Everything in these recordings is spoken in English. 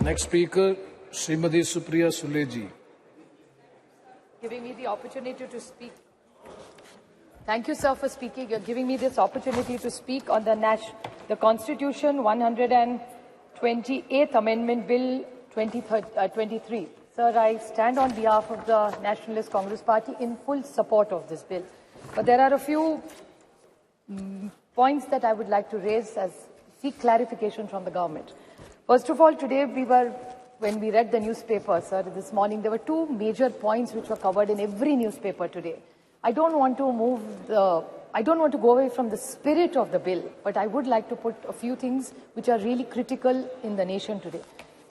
Next speaker, Srimati Supriya Sule ji. Giving me the opportunity to speak. Thank you, sir, for speaking. You're giving me this opportunity to speak on the Constitution 128th Amendment Bill 23. Sir, I stand on behalf of the Nationalist Congress Party in full support of this bill. But there are a few points that I would like to raise as seek clarification from the government. First of all, today when we read the newspaper, sir, this morning, there were two major points which were covered in every newspaper today. I don't want to go away from the spirit of the bill, but I would like to put a few things which are really critical in the nation today.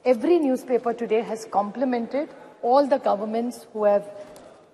Every newspaper today has complimented all the governments who have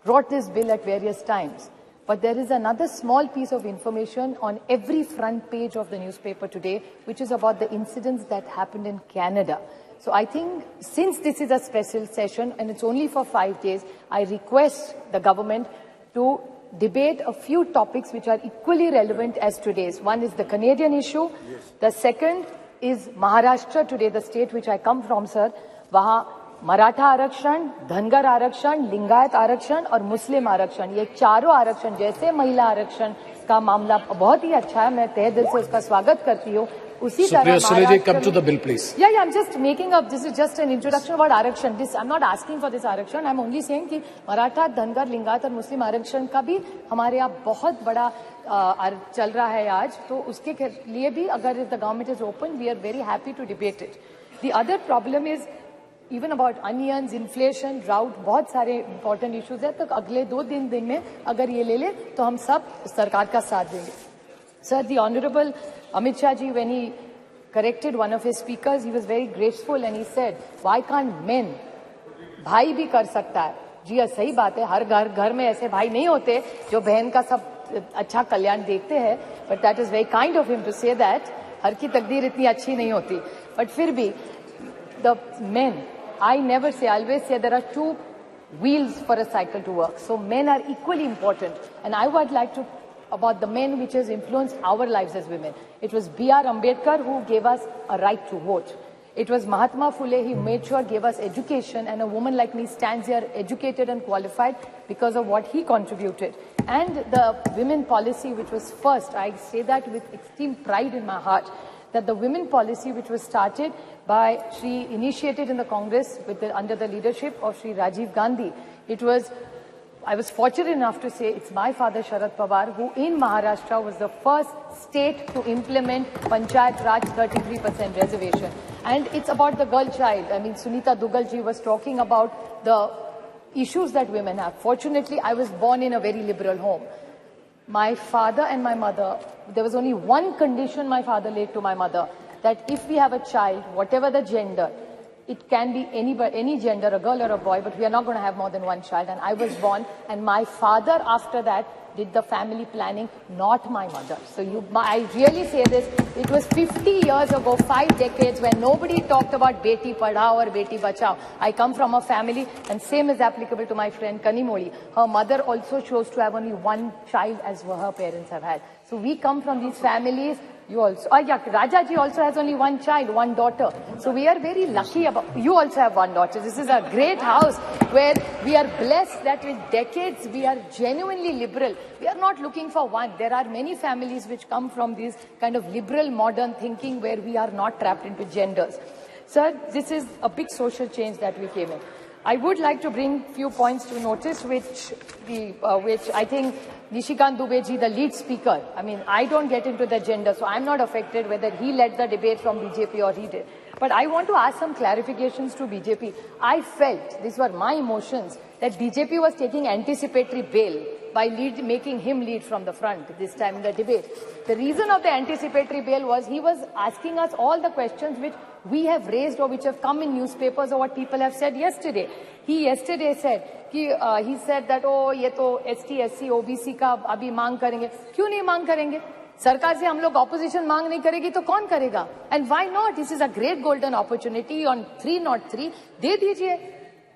brought this bill at various times. But there is another small piece of information on every front page of the newspaper today, which is about the incidents that happened in Canada. So I think since this is a special session and it's only for 5 days, I request the government to debate a few topics which are equally relevant as today's. One is the Canadian issue. Yes. The second is Maharashtra today, the state which I come from, sir. Waha Maratha आरक्षण, धनगर आरक्षण, लिंगायत आरक्षण और मुस्लिम आरक्षण, ये चारों आरक्षण जैसे महिला आरक्षण का मामला बहुत ही अच्छा है, मैं तहे दिल से उसका स्वागत करती हूँ. उसी तरह come to the bill, please. Yeah, I'm just making up. This is just an introduction about आरक्षण. I'm not asking for this आरक्षण. I'm only saying कि मराठा, धनगर, लिंगायत और मुस्लिम आरक्षण का भी हमारे यहाँ बहुत बड़ा चल रहा है आज. तो उसके लिए भी अगर the government is open, we are very happy to debate it. The other problem is even about onions, inflation, drought, बहुत सारे important issues है. तो अगले 2 दिन में अगर ये ले ले तो हम सब सरकार का साथ देंगे. Sir, the Honorable Amit Shah ji, when he corrected one of his speakers, he was very graceful and he said, why can't men? भाई भी कर सकता है. जी सही बात है, हर घर में ऐसे भाई नहीं होते जो बहन का सब अच्छा कल्याण देखते हैं. But that is very kind of him to say that. हर की तकदीर इतनी अच्छी नहीं होती. But फिर भी the men, I never say, I always say there are 2 wheels for a cycle to work. So men are equally important. And I would like to, about the men which has influenced our lives as women. It was B.R. Ambedkar who gave us a right to vote. It was Mahatma Phule, he made sure gave us education, and a woman like me stands here educated and qualified because of what he contributed. And the women policy which was first, I say that with extreme pride in my heart, that the women policy which was started by initiated in the Congress under the leadership of Shri Rajiv Gandhi. I was fortunate enough to say it's my father Sharad Pawar who in Maharashtra was the first state to implement Panchayat Raj 33% reservation. And it's about the girl child. I mean, Sunita Dugal ji was talking about the issues that women have. Fortunately, I was born in a very liberal home. My father and my mother, there was only one condition my father laid to my mother, that if we have a child, whatever the gender, it can be any gender, a girl or a boy, but we are not going to have more than one child. And I was born, and my father after that did the family planning, not my mother. So I really say this, it was 50 years ago, 5 decades, when nobody talked about Beti Padhao or Beti Bachao. I come from a family, and same is applicable to my friend Kanimoli. Her mother also chose to have only one child as her parents have had. So we come from these families. You also, Raja ji also has only one child, one daughter. So we are very lucky you also have one daughter. This is a great house where we are blessed that with decades we are genuinely liberal. We are not looking for one. There are many families which come from this kind of liberal modern thinking where we are not trapped into genders. Sir, this is a big social change that we came in. I would like to bring few points to notice which I think Nishikant Dubey ji, the lead speaker, I mean, I don't get into the gender, so I'm not affected whether he led the debate from BJP or he did. But I want to ask some clarifications to BJP. I felt, these were my emotions, that BJP was taking anticipatory bail by making him lead from the front this time in the debate. The reason of the anticipatory bail was he was asking us all the questions which we have raised or which have come in newspapers or what people have said yesterday. He yesterday said, he said that, oh, ये तो ST, SC, OBC का अभी मांग करेंगे. क्यों नहीं मांग करेंगे? सरकार से हम लोग opposition मांग नहीं करेगी तो कौन करेगा? And why not? This is a great golden opportunity on 303. दे दीजिए.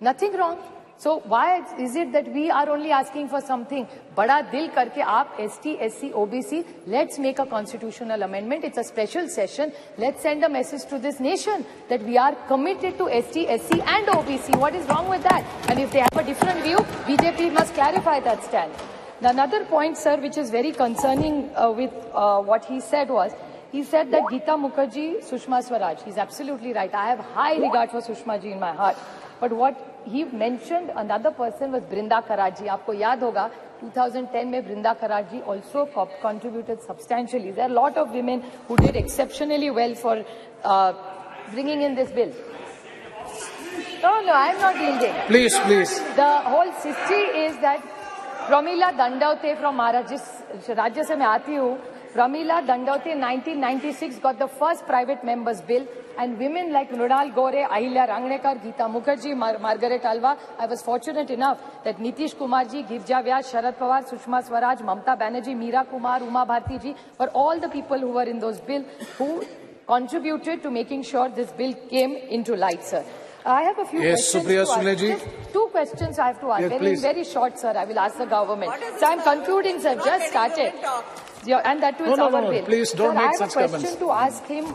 Nothing wrong. So why is it that we are only asking for something? Bada dil karke aap ST, SC, OBC, let's make a constitutional amendment. It's a special session. Let's send a message to this nation that we are committed to ST, SC and OBC. What is wrong with that? And if they have a different view, BJP must clarify that stand. Another point, sir, which is very concerning with what he said was, he said that Geeta Mukherjee, Sushma Swaraj. He's absolutely right. I have high regard for Sushma ji in my heart. But what he mentioned, another person was Brinda Karaji. Aapko yaad hoga, 2010 mein Brinda Karaji also contributed substantially. There are a lot of women who did exceptionally well for bringing in this bill. No, I'm not yielding. Please, please. The whole history is that Pramila Dandavate from Maharashtra, जिस राज्य से मैं आती हूँ, Pramila Dandavate in 1996 got the first private members bill, and women like Mrunal Gore, Ahilya Rangnekar, Geeta Mukherjee, Margaret Alva. I was fortunate enough that Nitish Kumar ji, Girja Vyas, Sharad Pawar, Sushma Swaraj, Mamta Banerjee, Meera Kumar, Uma Bharti ji were all the people who were in those bills who contributed to making sure this bill came into light, sir. I have a few questions Supriya to Sule ask. ji. Just 2 questions I have to ask. Yes, very, please. very short, sir. I will ask the government. So I'm concluding, sir. Just started. Yeah, and that too is our bill. Please don't sir, make such comments. I have a question to ask him,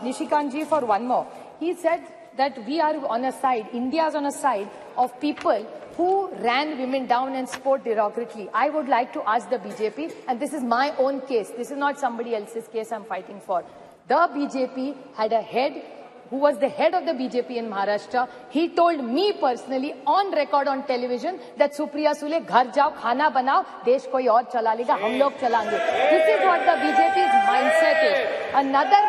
Nishikant ji, for one more. He said that we are on a side, India is on a side of people who ran women down and spoke derogatorily. I would like to ask the BJP, and this is my own case. This is not somebody else's case I'm fighting for. The BJP had a head who was the head of the BJP in Maharashtra. He told me personally on record on television that Supriya Sule, ghar jao, khana banao, desh koi aur chala lega, hum log chalange. This is what the BJP's mindset is. Another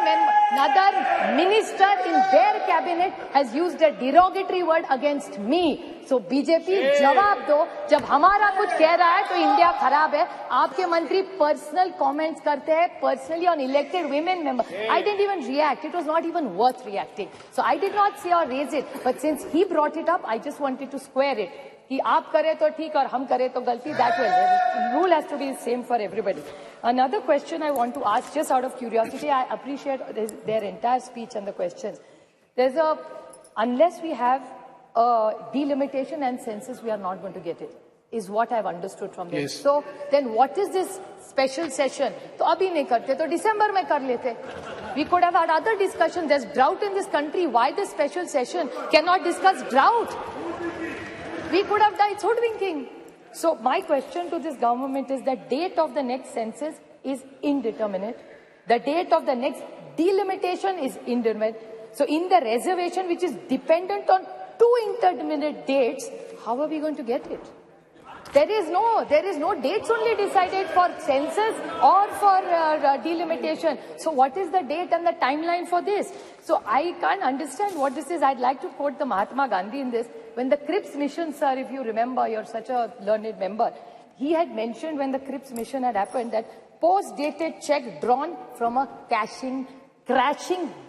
minister in their cabinet has used a derogatory word against me. So BJP जवाब दो, जब हमारा कुछ कह रहा है तो India खराब है. आपके मंत्री पर्सनल कमेंट्स करते हैं personally on elected women member. I didn't even react. It was not even worth reacting. So I did not say or raise it. But since he brought it up, I just wanted to square it. कि आप करें तो ठीक और हम करें तो गलती. That way, the rule has to be the same for everybody. Another question I want to ask, just out of curiosity, I appreciate their entire speech and the questions. Unless we have delimitation and census, we are not going to get it, is what I've understood from them. Yes. So then what is this special session? तो अभी नहीं करते तो दिसंबर में कर लेते. We could have had other discussions. There's drought in this country. Why this special session? Cannot discuss drought. We could have done, it's hoodwinking. So my question to this government is the date of the next census is indeterminate. The date of the next delimitation is indeterminate. So in the reservation, which is dependent on 2 indeterminate dates, how are we going to get it? There is no dates only decided for census or for delimitation. So what is the date and the timeline for this? So I can't understand what this is. I'd like to quote the Mahatma Gandhi in this. When the Cripps mission, sir, if you remember, you're such a learned member, he had mentioned when the Cripps mission had happened that post-dated check drawn from a crashing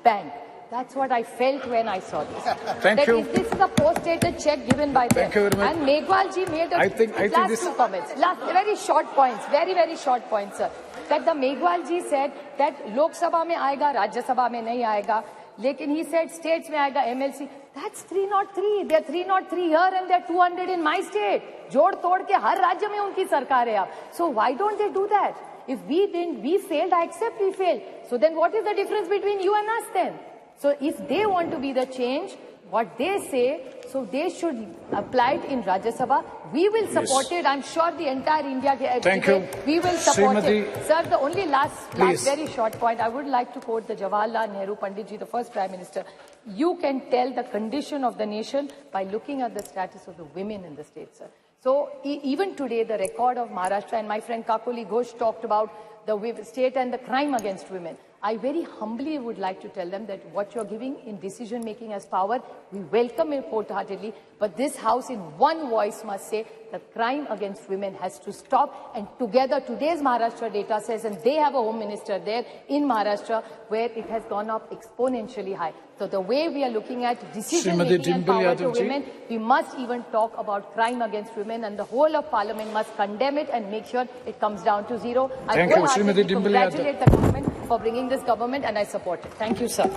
bank. That's what I felt when I saw this. Thank you. This is a post-dated check given by them. Thank you very much. And Megwal ji made last two comments. Very short points. Very, very short points, sir. That the Megwal ji said that Lok Sabha mein aayega, Rajya Sabha mein nahi aayega. Lekin he said states mein aayega, MLC. That's 303. They're 303 here and they're 200 in my state. Jod tod ke har rajya mein unki sarkar hai ab. So why don't they do that? If we failed, I accept we failed. So then what is the difference between you and us then? So if they want to be the change, what they say, so they should apply it in Rajya Sabha. We will support it. I'm sure the entire India. Thank you. We will support Srimati, it. Sir, the only last very short point, I would like to quote the Jawaharlal Nehru Pandit ji, the first Prime Minister. You can tell the condition of the nation by looking at the status of the women in the state, sir. So even today, the record of Maharashtra, and my friend Kakoli Ghosh talked about the state and the crime against women. I very humbly would like to tell them that what you're giving in decision-making as power, we welcome it wholeheartedly, but this House in one voice must say that crime against women has to stop, and together today's Maharashtra data says, and they have a home minister there in Maharashtra, where it has gone up exponentially high. So the way we are looking at decision-making and power to women, we must even talk about crime against women, and the whole of Parliament must condemn it and make sure it comes down to zero. I wholeheartedly congratulate the government for bringing this government, and I support it. Thank you, sir.